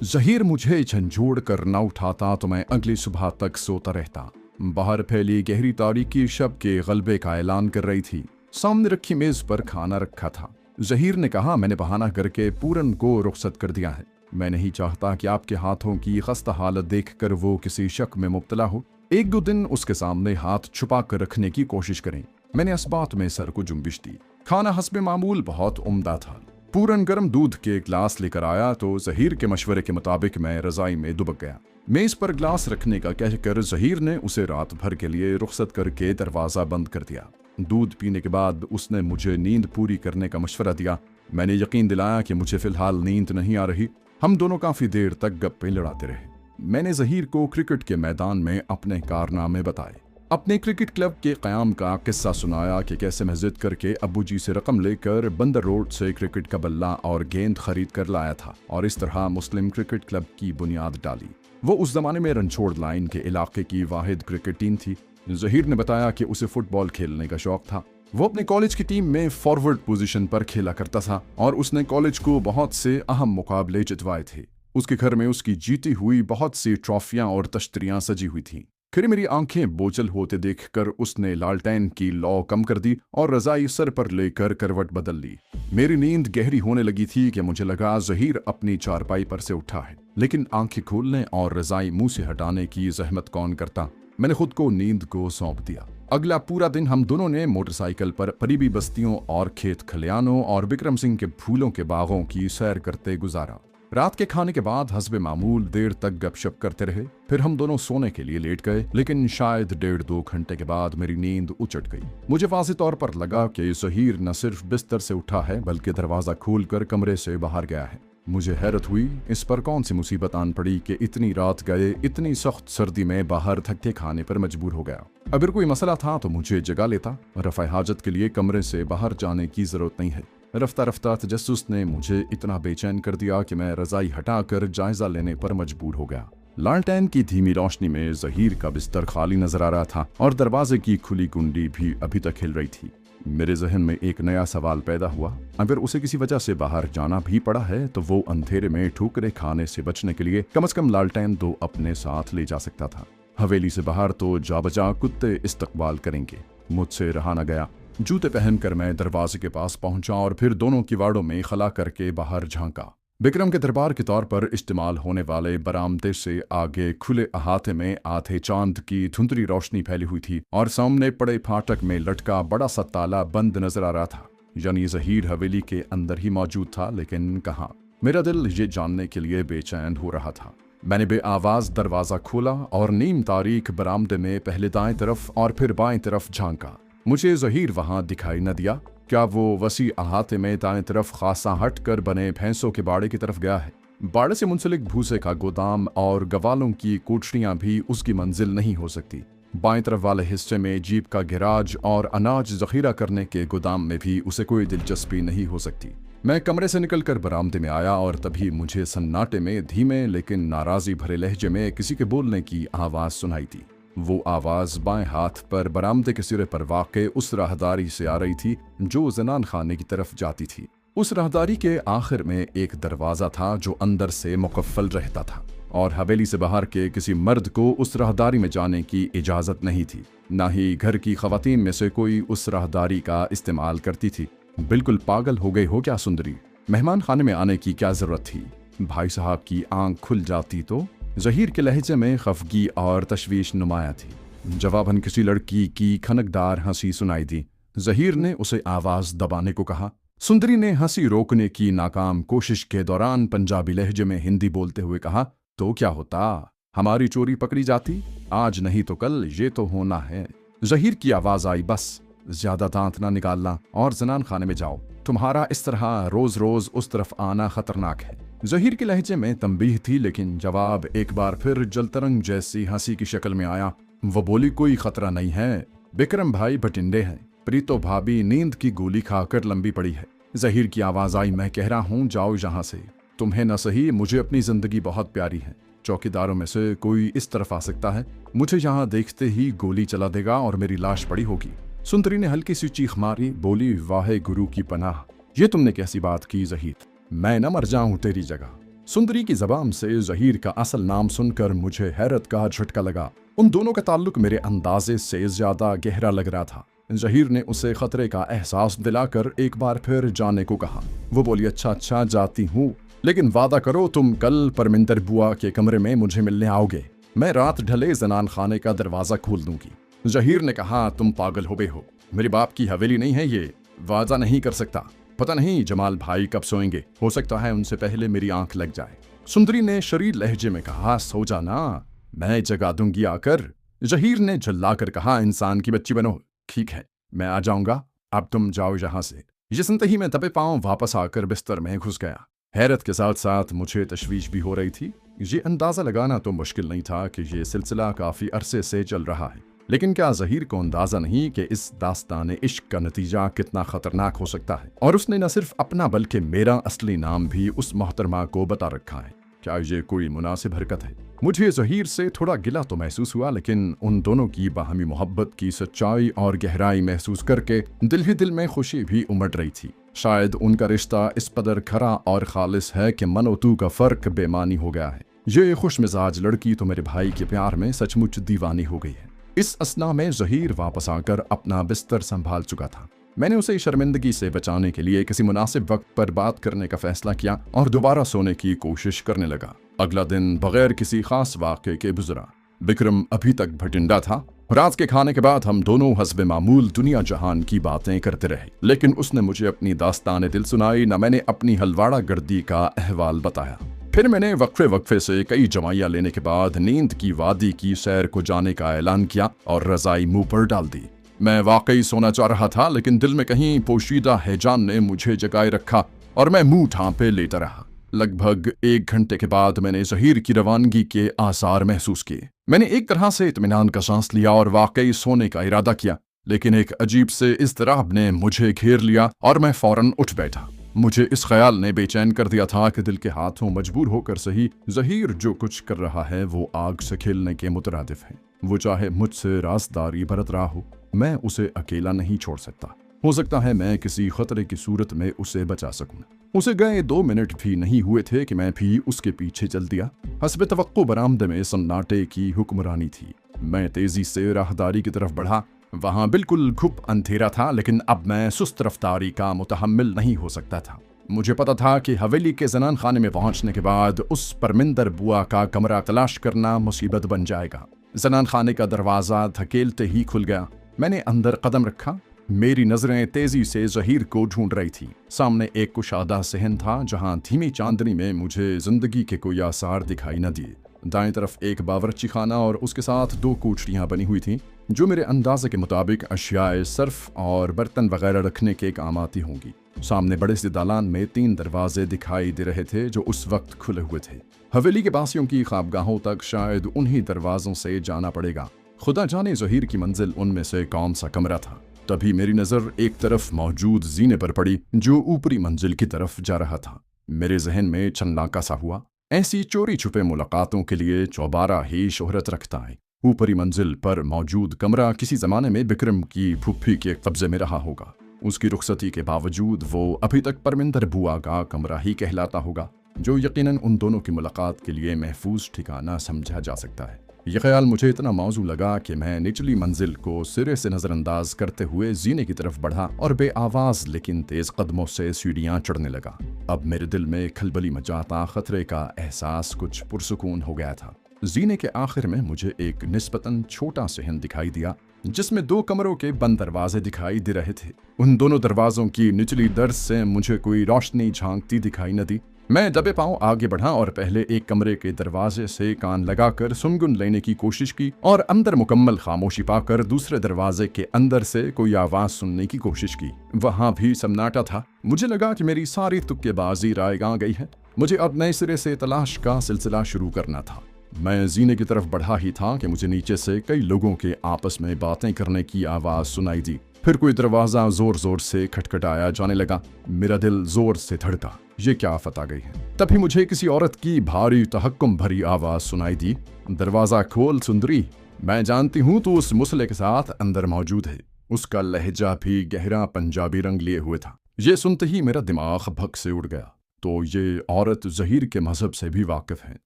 जहीर मुझे झंझोड़ कर न उठाता तो मैं अगली सुबह तक सोता रहता। बाहर फैली गहरी तारीकी शब के गलबे का ऐलान कर रही थी। सामने रखी मेज पर खाना रखा था। जहीर ने कहा, मैंने बहाना करके पूरन को रुखसत कर दिया है। मैं नहीं चाहता कि आपके हाथों की खस्ता हालत देखकर वो किसी शक में मुब्तला हो। एक दो दिन उसके सामने हाथ छुपा कर रखने की कोशिश करें। मैंने इस बात में सर को जुम्बिश दी। खाना हस्बे मामूल बहुत उम्दा था। पूरन गर्म दूध के गिलास लेकर आया तो जहीर के मशवरे के मुताबिक मैं रजाई में दुबक गया। मेज पर गिलास रखने का कहकर जहीर ने उसे रात भर के लिए रुखसत करके दरवाजा बंद कर दिया। दूध पीने के बाद उसने मुझे नींद पूरी करने का मशवरा दिया। मैंने यकीन दिलाया कि मुझे फिलहाल नींद नहीं आ रही। हम दोनों काफी देर तक गप्पे लड़ाते रहे। मैंने जहीर को क्रिकेट के मैदान में अपने कारनामे बताए। अपने क्रिकेट क्लब के क़याम का किस्सा सुनाया कि कैसे मैं जिद करके अब्बू जी से रकम लेकर बंदर रोड से क्रिकेट का बल्ला और गेंद खरीद कर लाया था और इस तरह मुस्लिम क्रिकेट क्लब की बुनियाद डाली। वो उस जमाने में रणछोड़ लाइन के इलाके की वाहिद क्रिकेट टीम थी। जहीर ने बताया कि उसे फुटबॉल खेलने का शौक था। वो अपने कॉलेज की टीम में फॉरवर्ड पोजीशन पर खेला करता था और उसने कॉलेज को बहुत से अहम मुकाबले जितवाए थे। उसके घर में उसकी जीती हुई बहुत सी ट्रॉफियां और तश्तरियां सजी हुई थीं। फिर मेरी आंखें बोझल होते देखकर उसने लालटेन की लौ कम कर दी और रजाई सर पर लेकर करवट बदल ली। मेरी नींद गहरी होने लगी थी कि मुझे लगा जहीर अपनी चारपाई पर से उठा है, लेकिन आंखें खोलने और रजाई मुंह से हटाने की जहमत कौन करता। मैंने खुद को नींद को सौंप दिया। अगला पूरा दिन हम दोनों ने मोटरसाइकिल पर करीबी बस्तियों और खेत खलियानों और बिक्रम सिंह के फूलों के बागों की सैर करते गुजारा। रात के खाने के बाद हस्बे मामूल देर तक गपशप करते रहे। फिर हम दोनों सोने के लिए लेट गए, लेकिन शायद 1.5-2 घंटे के बाद मेरी नींद उचट गई। मुझे वाज़ेह तौर पर लगा कि जहीर न सिर्फ बिस्तर से उठा है बल्कि दरवाजा खोलकर कमरे से बाहर गया है। मुझे हैरत हुई, इस पर कौन सी मुसीबत आन पड़ी कि इतनी रात गए, इतनी सख्त सर्दी में बाहर थके खाने पर मजबूर हो गया। अगर कोई मसला था तो मुझे जगा लेता। रफ़ा हाजत के लिए कमरे से बाहर जाने की जरूरत नहीं है। रफ्ता रफ्ता तजस्सुस ने मुझे इतना बेचैन कर दिया कि मैं रजाई हटाकर जायजा लेने पर मजबूर हो गया। लालटेन की धीमी रोशनी में जहीर का बिस्तर खाली नजर आ रहा था और दरवाजे की खुली कुंडी भी अभी तक हिल रही थी। मेरे जहन में एक नया सवाल पैदा हुआ, अगर उसे किसी वजह से बाहर जाना भी पड़ा है तो वो अंधेरे में ठोकरें खाने से बचने के लिए कम से कम लालटेन तो अपने साथ ले जा सकता था। हवेली से बाहर तो जा बजा कुत्ते इस्तकबाल करेंगे। मुझसे रहा न गया। जूते पहनकर मैं दरवाजे के पास पहुंचा और फिर दोनों किवाड़ों में खला करके बाहर झांका। बिक्रम के दरबार के तौर पर इस्तेमाल होने वाले बरामदे से आगे खुले अहाते में आधे चांद की धुंधली रोशनी फैली हुई थी और सामने पड़े फाटक में लटका बड़ा सा ताला बंद नजर आ रहा था। यानी जहीर हवेली के अंदर ही मौजूद था, लेकिन कहाँ? मेरा दिल ये जानने के लिए बेचैन हो रहा था। मैंने बेआवाज दरवाजा खोला और नीम तारीख बरामदे में पहले दाएं तरफ और फिर बाएं तरफ झांका। मुझे जहीर वहां दिखाई न दिया। क्या वो वसी अहाते में दाएं तरफ खासा हट कर बने भैंसों के बाड़े की तरफ गया है? बाड़े से मुंसलिक भूसे का गोदाम और गवालों की कोठरियां भी उसकी मंजिल नहीं हो सकती। बाएं तरफ वाले हिस्से में जीप का गैराज और अनाज जखीरा करने के गोदाम में भी उसे कोई दिलचस्पी नहीं हो सकती। मैं कमरे से निकलकर बरामदे में आया और तभी मुझे सन्नाटे में धीमे लेकिन नाराजी भरे लहजे में किसी के बोलने की आवाज सुनाई दी। वो आवाज बाएं हाथ पर बरामदे के सिरे पर वाक़े उस राहदारी से आ रही थी जो जनान खाने की तरफ जाती थी। उस राहदारी के आखिर में एक दरवाजा था जो अंदर से मुकफ्फल रहता था और हवेली से बाहर के किसी मर्द को उस राहदारी में जाने की इजाजत नहीं थी। ना ही घर की खवातीन में से कोई उस राहदारी का इस्तेमाल करती थी। बिल्कुल पागल हो गई हो क्या सुंदरी? मेहमान खाने में आने की क्या जरूरत थी? भाई साहब की आंख खुल जाती तो? जहीर के लहजे में खफगी और तशवीश नुमाया थी। जवाबन किसी लड़की की खनकदार हंसी सुनाई दी। जहीर ने उसे आवाज दबाने को कहा। सुंदरी ने हंसी रोकने की नाकाम कोशिश के दौरान पंजाबी लहजे में हिंदी बोलते हुए कहा, तो क्या होता, हमारी चोरी पकड़ी जाती? आज नहीं तो कल ये तो होना है। जहीर की आवाज आई, बस ज्यादा दांत ना निकालना और जनान खाने में जाओ। तुम्हारा इस तरह रोज रोज उस तरफ आना खतरनाक है। जहीर के लहजे में तंबीह थी, लेकिन जवाब एक बार फिर जलतरंग जैसी हंसी की शक्ल में आया। वो बोली, कोई खतरा नहीं है, बिक्रम भाई भटिंडे हैं, प्रीतो भाभी नींद की गोली खाकर लंबी पड़ी है। जहीर की आवाज आई, मैं कह रहा हूँ जाओ यहाँ से। तुम्हें न सही, मुझे अपनी जिंदगी बहुत प्यारी है। चौकीदारों में से कोई इस तरफ आ सकता है, मुझे यहाँ देखते ही गोली चला देगा और मेरी लाश पड़ी होगी। सुंदरी ने हल्की सी चीख मारी, बोली, वाहे गुरु की पनाह, ये तुमने कैसी बात की जहीर? मैं न मर जाऊं तेरी जगह। सुंदरी की ज़बान से ज़हीर का असल नाम सुनकर मुझे हैरत का झटका लगा। उन दोनों का ताल्लुक मेरे अंदाजे से ज़्यादा गहरा लग रहा था। ज़हीर ने उसे खतरे का एहसास दिलाकर एक बार फिर जाने को कहा। वो बोली, अच्छा जाती हूँ, लेकिन वादा करो तुम कल परमिंदर बुआ के कमरे में मुझे मिलने आओगे। मैं रात ढले जनान खाने का दरवाज़ा खोल दूंगी। ज़हीर ने कहा, तुम पागल हो गए हो, मेरे बाप की हवेली नहीं है ये, वादा नहीं कर सकता। पता नहीं जमाल भाई कब सोएंगे, हो सकता है उनसे पहले मेरी आंख लग जाए। सुंदरी ने शरीर लहजे में कहा, सो जाना, मैं जगा दूंगी आकर। ज़हीर ने झल्ला कर कहा, इंसान की बच्ची बनो, ठीक है मैं आ जाऊंगा, अब तुम जाओ यहाँ से। ये सुनते ही मैं दबे पांव वापस आकर बिस्तर में घुस गया। हैरत के साथ साथ मुझे तशवीश भी हो रही थी। ये अंदाज़ा लगाना तो मुश्किल नहीं था कि ये सिलसिला काफ़ी अरसे से चल रहा है, लेकिन क्या ज़हीर को अंदाज़ा नहीं कि इस दास्तान इश्क का नतीजा कितना ख़तरनाक हो सकता है। और उसने न सिर्फ अपना बल्कि मेरा असली नाम भी उस मोहतरमा को बता रखा है। क्या ये कोई मुनासिब हरकत है? मुझे ज़हीर से थोड़ा गिला तो महसूस हुआ, लेकिन उन दोनों की बाहमी मोहब्बत की सच्चाई और गहराई महसूस करके दिल ही दिल में खुशी भी उमड़ रही थी। शायद उनका रिश्ता इस कदर खरा और खालिस है कि मन और तू का फ़र्क बेमानी हो गया है। ये खुश मिजाज लड़की तो मेरे भाई के प्यार में सचमुच दीवानी हो गई है। इस असना में ज़हीर वापस आकर अपना बिस्तर संभाल चुका था। मैंने उसे शर्मिंदगी से बचाने के लिए किसी मुनासिब वक्त पर बात करने का फैसला किया और दोबारा सोने की कोशिश करने लगा। अगला दिन बगैर किसी खास वाक़े के गुजरा। विक्रम अभी तक भटिंडा था। रात के खाने के बाद हम दोनों हस्बे मामूल दुनिया जहान की बातें करते रहे, लेकिन उसने मुझे अपनी दास्तान दिल सुनाई, न मैंने अपनी हलवाड़ा गर्दी का अहवाल बताया। फिर मैंने वक्फे से कई जमाइयाँ लेने के बाद नींद की वादी की सैर को जाने का ऐलान किया और रज़ाई मुंह पर डाल दी। मैं वाकई सोना चाह रहा था, लेकिन दिल में कहीं पोशीदा हैजान ने मुझे जगाए रखा और मैं मुंह ढांपे लेता रहा। लगभग 1 घंटे के बाद मैंने ज़हीर की रवानगी के आसार महसूस किए। मैंने एक तरह से इत्मीनान का सांस लिया और वाकई सोने का इरादा किया, लेकिन एक अजीब से इज़्तिराब ने मुझे घेर लिया और मैं फौरन उठ बैठा। मुझे इस ख्याल ने बेचैन कर दिया था कि दिल के हाथों मजबूर होकर सही ज़हीर जो कुछ कर रहा है वो आग से खेलने के मुतरादिफ है। वो चाहे मुझसे राजदारी बरत रहा हो, मैं उसे अकेला नहीं छोड़ सकता। हो सकता है मैं किसी खतरे की सूरत में उसे बचा सकूं। उसे गए 2 मिनट भी नहीं हुए थे कि मैं भी उसके पीछे चल दिया। हस्बे तवक्को बरामदे में सन्नाटे की हुक्मरानी थी। मैं तेजी से राहदारी की तरफ बढ़ा। वहां बिल्कुल घुप अंधेरा था, लेकिन अब मैं सुस्त रफ्तारी का मुतहम्मिल नहीं हो सकता था। मुझे पता था कि हवेली के जनान खाने में पहुंचने के बाद उस परमिंदर बुआ का कमरा तलाश करना मुसीबत बन जाएगा। जनान खाने का दरवाज़ा धकेलते ही खुल गया। मैंने अंदर कदम रखा। मेरी नजरें तेजी से ज़हीर को ढूंढ रही थी। सामने एक कुशादा सहन था, जहां धीमी चांदनी में मुझे जिंदगी के कोई आसार दिखाई न दिए। दाएं तरफ एक बावर्ची खाना और उसके साथ 2 कोठरियां बनी हुई थीं, जो मेरे अंदाजे के मुताबिक अशियाए सर्फ और बर्तन वगैरह रखने के काम आती होंगी। सामने बड़े से दालान में 3 दरवाजे दिखाई दे रहे थे, जो उस वक्त खुले हुए थे। हवेली के बासियों की ख्वाबगाहों तक शायद उन्हीं दरवाजों से जाना पड़ेगा। खुदा जाने ज़हीर की मंजिल उनमें से कौन सा कमरा था। तभी मेरी नज़र एक तरफ मौजूद जीने पर पड़ी, जो ऊपरी मंजिल की तरफ जा रहा था। मेरे जहन में छन्नाका सा हुआ। ऐसी चोरी छुपे मुलाकातों के लिए चौबारा ही शोहरत रखता है। ऊपरी मंजिल पर मौजूद कमरा किसी ज़माने में विक्रम की फुफ्फी के कब्जे में रहा होगा। उसकी रुखसती के बावजूद वो अभी तक परमिंदर बुआ का कमरा ही कहलाता होगा, जो यकीनन उन दोनों की मुलाकात के लिए महफूज ठिकाना समझा जा सकता है। यह ख्याल मुझे इतना मौजू लगा कि मैं निचली मंजिल को सिरे से नज़रअंदाज करते हुए जीने की तरफ बढ़ा और बेआवाज़ लेकिन तेज़ कदमों से सीढ़ियाँ चढ़ने लगा। अब मेरे दिल में खलबली मचाता खतरे का एहसास कुछ पुरसुकून हो गया था। जीने के आखिर में मुझे एक निस्बतन छोटा सहन दिखाई दिया, जिसमें 2 कमरों के बंद दरवाजे दिखाई दे रहे थे। उन दोनों दरवाजों की निचली दर्ज से मुझे कोई रोशनी झांकती दिखाई न दी। मैं दबे पांव आगे बढ़ा और पहले एक कमरे के दरवाजे से कान लगाकर सुनगुन लेने की कोशिश की और अंदर मुकम्मल खामोशी पाकर दूसरे दरवाजे के अंदर से कोई आवाज सुनने की कोशिश की। वहां भी सन्नाटा था। मुझे लगा कि मेरी सारी तुक्केबाजी रायगां गई है। मुझे अब नए सिरे से तलाश का सिलसिला शुरू करना था। मैं जीने की तरफ बढ़ा ही था कि मुझे नीचे से कई लोगों के आपस में बातें करने की आवाज सुनाई दी। फिर कोई दरवाजा जोर जोर से खटखटाया जाने लगा। मेरा दिल जोर से धड़का। ये क्या आफत आ गई है? तभी मुझे किसी औरत की भारी तहक्कुम भरी आवाज सुनाई दी। दरवाजा खोल सुंदरी, मैं जानती हूँ तू उस मुसले के साथ अंदर मौजूद है। उसका लहजा भी गहरा पंजाबी रंग लिए हुए था। ये सुनते ही मेरा दिमाग भग से उड़ गया। तो ये औरत ज़हीर के मजहब से भी वाकिफ़ है,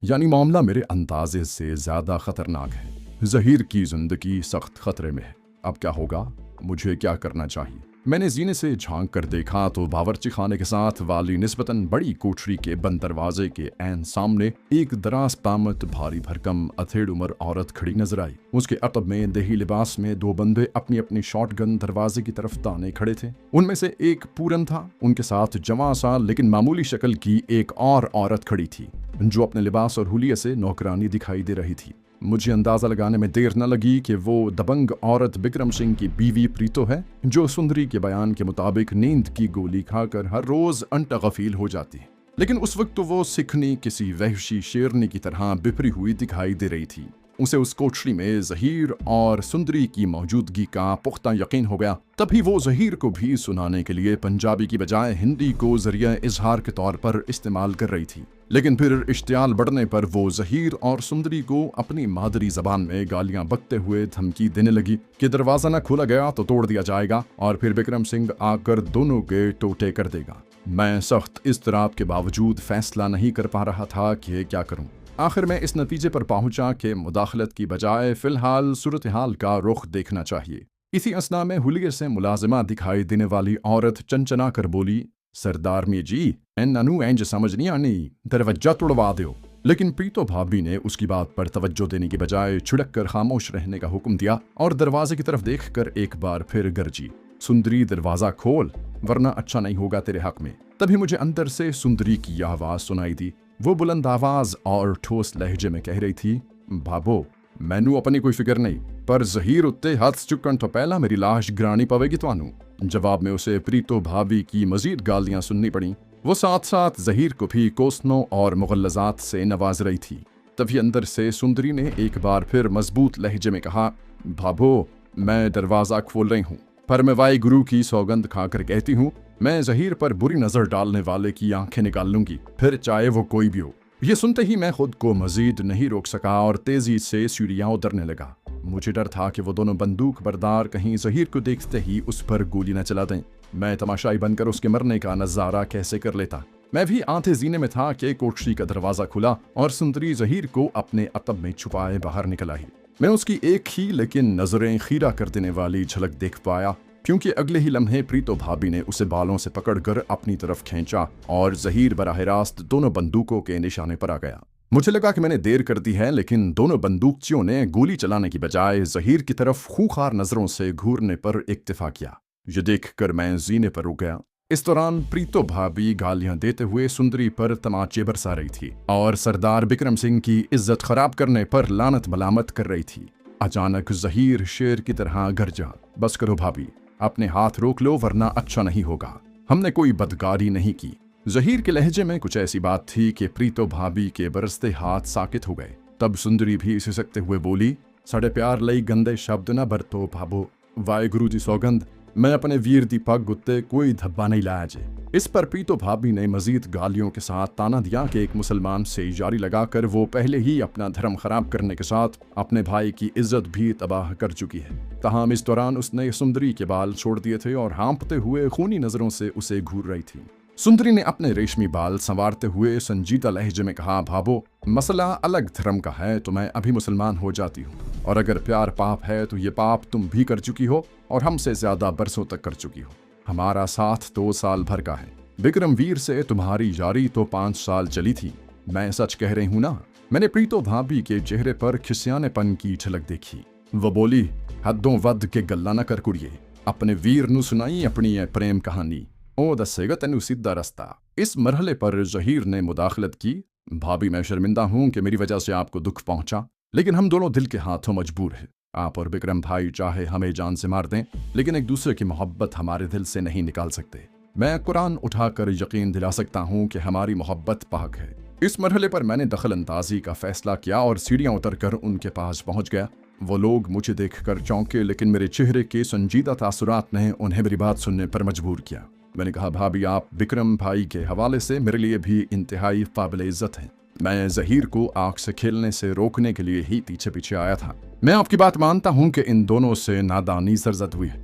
यानी मामला मेरे अंदाजे से ज़्यादा ख़तरनाक है। ज़हीर की ज़िंदगी सख्त ख़तरे में है। अब क्या होगा, मुझे क्या करना चाहिए? मैंने जीने से झांक कर देखा तो बावर्ची खाने के साथ वाली निस्बतन बड़ी कोठरी के बंद दरवाजे के ऐन सामने एक दराज पामत भारी भरकम अथेड़ उम्र औरत खड़ी नजर आई। उसके अतब में देही लिबास में दो बंदे अपनी अपनी शॉटगन दरवाजे की तरफ ताने खड़े थे। उनमें से एक पूरन था, उनके साथ जवां सा लेकिन मामूली शक्ल की एक और औरत खड़ी थी जो अपने लिबास और हुलिये से नौकरानी दिखाई दे रही थी। मुझे अंदाजा लगाने में देर न लगी कि वो दबंग औरत बिक्रम सिंह की बीवी प्रीतो है, जो सुंदरी के बयान के मुताबिक नींद की गोली खाकर हर रोज अंतगफील हो जाती है। लेकिन उस वक्त तो वो सिखनी किसी वहशी शेरनी की तरह बिफरी हुई दिखाई दे रही थी। उसे उस कोठरी में ज़हीर और सुंदरी की मौजूदगी का पुख्ता यकीन हो गया। तभी वो ज़हीर को भी सुनाने के लिए पंजाबी की बजाय हिंदी को जरिया इजहार के तौर पर इस्तेमाल कर रही थी। लेकिन फिर इश्तियाल बढ़ने पर वो ज़हीर और सुंदरी को अपनी मादरी जबान में गालियां बकते हुए धमकी देने लगी कि दरवाजा न खोला गया तो तोड़ दिया जाएगा और फिर बिक्रम सिंह आकर दोनों के टोटे कर देगा। मैं सख्त इज़्तिराब के बावजूद फैसला नहीं कर पा रहा था कि क्या करूं। आखिर मैं इस नतीजे पर पहुंचा कि मुदाखलत की बजाय फिलहाल सूरत हाल का रुख देखना चाहिए। इसी असना में हुलिये से मुलाजिमा दिखाई देने वाली औरत चंचना कर बोली, सरदार मी जी, एनू एंज समझ नहीं आनी, दरवाजा तोड़वा दो। लेकिन प्रीतो भाभी ने उसकी बात पर तवज्जो देने की बजाय छिड़क कर खामोश रहने का हुक्म दिया और दरवाजे की तरफ देखकर एक बार फिर गरजी, सुंदरी दरवाजा खोल वरना अच्छा नहीं होगा तेरे हक में। तभी मुझे अंदर से सुंदरी की यह आवाज सुनाई दी। वो बुलंद आवाज और ठोस लहजे में कह रही थी, भाबो मैनू अपनी कोई फिक्र नहीं, पर ज़हीर उत्ते हाथ चुकन तो पहला मेरी लाश गिरानी पवेगी तुहानू। जवाब में उसे प्रीतो भाभी की मजीद गालियां सुननी पड़ी। वो साथ साथ ज़हीर को भी कोसनों और मुगल्लजात से नवाज रही थी। तभी अंदर से सुंदरी ने एक बार फिर मजबूत लहजे में कहा, भाबो मैं दरवाजा खोल रही हूँ, पर मैं वाई गुरु की सौगंध खाकर कहती हूँ मैं ज़हीर पर बुरी नजर डालने वाले की आंखें निकाल लूंगी, फिर चाहे वो कोई भी हो। ये सुनते ही मैं खुद को मजीद नहीं रोक सका और तेजी से सीढ़ियां उतरने लगा। मुझे डर था कि वो दोनों बंदूक बरदार कहीं ज़हीर को देखते ही उस पर गोली न चला दें। मैं तमाशाई बनकर उसके मरने का नजारा कैसे कर लेता। मैं भी आंखें जीने में था कि कोठरी का दरवाजा खुला और सुंदरी ज़हीर को अपने अतब में छुपाए बाहर निकल आई। मैं उसकी एक ही लेकिन नजरें खीरा कर देने वाली झलक देख पाया, क्योंकि अगले ही लम्हे प्रीतो भाभी ने उसे बालों से पकड़कर अपनी तरफ खींचा और ज़हीर बराह रास्त दोनों बंदूकों के निशाने पर आ गया। मुझे लगा कि मैंने देर कर दी है, लेकिन दोनों बंदूकचियों ने गोली चलाने की बजाय ज़हीर की तरफ खूंखार नजरों से घूरने पर इक्तिफा किया। ये देखकर मैं जीने पर रुक गया। इस दौरान प्रीतो भाभी गालियां देते हुए सुंदरी पर तमाचे बरसा रही थी और सरदार बिक्रम सिंह की इज्जत खराब करने पर लानत मलामत कर रही थी। अचानक ज़हीर शेर की तरह गरजा, बस करो भाभी, अपने हाथ रोक लो वरना अच्छा नहीं होगा, हमने कोई बदकारी नहीं की। ज़हीर के लहजे में कुछ ऐसी बात थी कि प्रीतो भाभी के बरसते हाथ साकित हो गए। तब सुंदरी भी सिसकते हुए बोली, साढ़े प्यार लई गंदे शब्द न बरतो भाबो, वाहे गुरु जी सौगंध, मैं अपने वीर दी पग उत्ते कोई धब्बा नहीं लाया जे। इस पर प्रीतो भाभी ने मजीद गालियों के साथ ताना दिया कि एक मुसलमान से जारी लगाकर वो पहले ही अपना धर्म खराब करने के साथ अपने भाई की इज्जत भी तबाह कर चुकी है। तमाम इस दौरान उसने सुंदरी के बाल छोड़ दिए थे और हाँपते हुए खूनी नजरों से उसे घूर रही थी। सुंदरी ने अपने रेशमी बाल संवारते हुए संजीदा लहजे में कहा, भाबो मसला अलग धर्म का है तो मैं अभी मुसलमान हो जाती हूँ, और अगर प्यार पाप है तो ये पाप तुम भी कर चुकी हो और हमसे ज्यादा बरसों तक कर चुकी हो। हमारा साथ 2 साल भर का है, बिक्रम वीर से तुम्हारी यारी तो 5 साल चली थी। मैं सच कह रही हूँ ना। मैंने प्रीतो भाभी के चेहरे पर खिसियानेपन की झलक देखी। वो बोली, हदों वध के गल्ला न कर कुड़िए, अपने वीर नू सुनाई अपनी प्रेम कहानी, ओ दसेगा तेनू सीधा रास्ता। इस मरहले पर ज़हीर ने मुदाखलत की, भाभी मैं शर्मिंदा हूँ कि मेरी वजह से आपको दुख पहुंचा, लेकिन हम दोनों दिल के हाथों मजबूर हैं। आप और बिक्रम भाई चाहे हमें जान से मार दें, लेकिन एक दूसरे की मोहब्बत हमारे दिल से नहीं निकाल सकते। मैं कुरान उठाकर यकीन दिला सकता हूँ कि हमारी मोहब्बत पाक है। इस मरहले पर मैंने दखल अंदाजी का फैसला किया और सीढ़ियाँ उतरकर उनके पास पहुँच गया। वो लोग मुझे देखकर चौंके, लेकिन मेरे चेहरे के संजीदा तासुरात ने उन्हें मेरी बात सुनने पर मजबूर किया। मैंने कहा, भाभी आप बिक्रम भाई के हवाले से मेरे लिए भी इंतहाई काबिल इज्जत हैं। मैं ज़हीर को आग से खेलने से रोकने के लिए ही पीछे पीछे आया था। मैं आपकी बात मानता हूँ कि इन दोनों से नादानी सरजद हुई है,